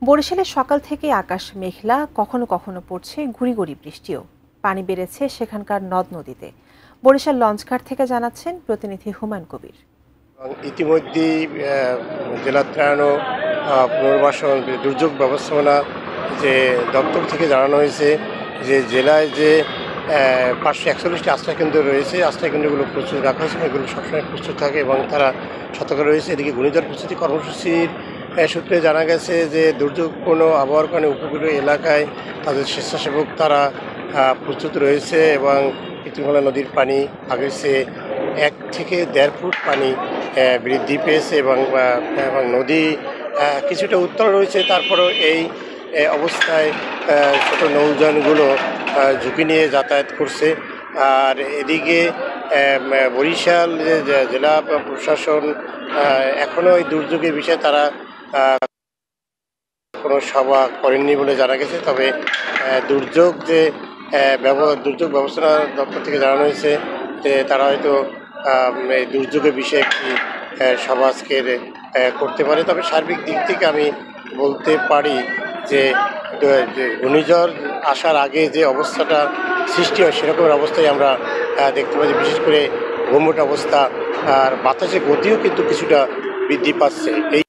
বরিশালে সকাল থেকে আকাশ মেঘলা, কখনো কখনো পড়ছে গুঁড়ি গুঁড়ি বৃষ্টিও। পানি বেড়েছে সেখানকার নদ নদীতে। বরিশাল লঞ্চঘাট থেকে জানাচ্ছেন প্রতিনিধি হুমায়ুন কবির। ইতিমধ্যেই জেলা ত্রাণ ও পুনর্বাসন দুর্যোগ ব্যবস্থাপনা যে দপ্তর থেকে জানানো হয়েছে যে জেলায় যে 541টি আশ্রয়কেন্দ্র রয়েছে, আশ্রয়কেন্দ্রগুলো প্রস্তুত রাখা হয়েছে, এগুলো সবসময় প্রস্তুত থাকে এবং তারা সতর্ক রয়েছে। এদিকে ঘূর্ণিঝড় প্রস্তুতি কর্মসূচির সূত্রে জানা গেছে যে দুর্যোগপূর্ণ আবহাওয়ার কারণে উপকূলীয় এলাকায় তাদের স্বেচ্ছাসেবক তারা প্রস্তুত রয়েছে এবং কৃত্রিমলা নদীর পানি আগের চেয়ে 1 থেকে 1.5 ফুট পানি বৃদ্ধি পেয়েছে এবং নদী কিছুটা উত্তর রয়েছে। তারপরেও এই অবস্থায় ছোট নৌযানগুলো ঝুঁকি নিয়ে যাতায়াত করছে। আর এদিকে বরিশাল জেলা প্রশাসন এখনও এই দুর্যোগের বিষয়ে তারা কোনো সভা করেননি বলে জানা গেছে। তবে দুর্যোগ দুর্যোগ ব্যবস্থাপনা দপ্তর থেকে জানানো হয়েছে যে তারা হয়তো এই দুর্যোগের বিষয়ে একটি সভা আজকে করতে পারে। তবে সার্বিক দিক থেকে আমি বলতে পারি যে ঘূর্ণিঝড় আসার আগে যে অবস্থাটা সৃষ্টি হয় সেরকমের অবস্থায় আমরা দেখতে পাচ্ছি। বিশেষ করে ঘুমট অবস্থা আর বাতাসের গতিও কিন্তু কিছুটা বৃদ্ধি পাচ্ছে। এই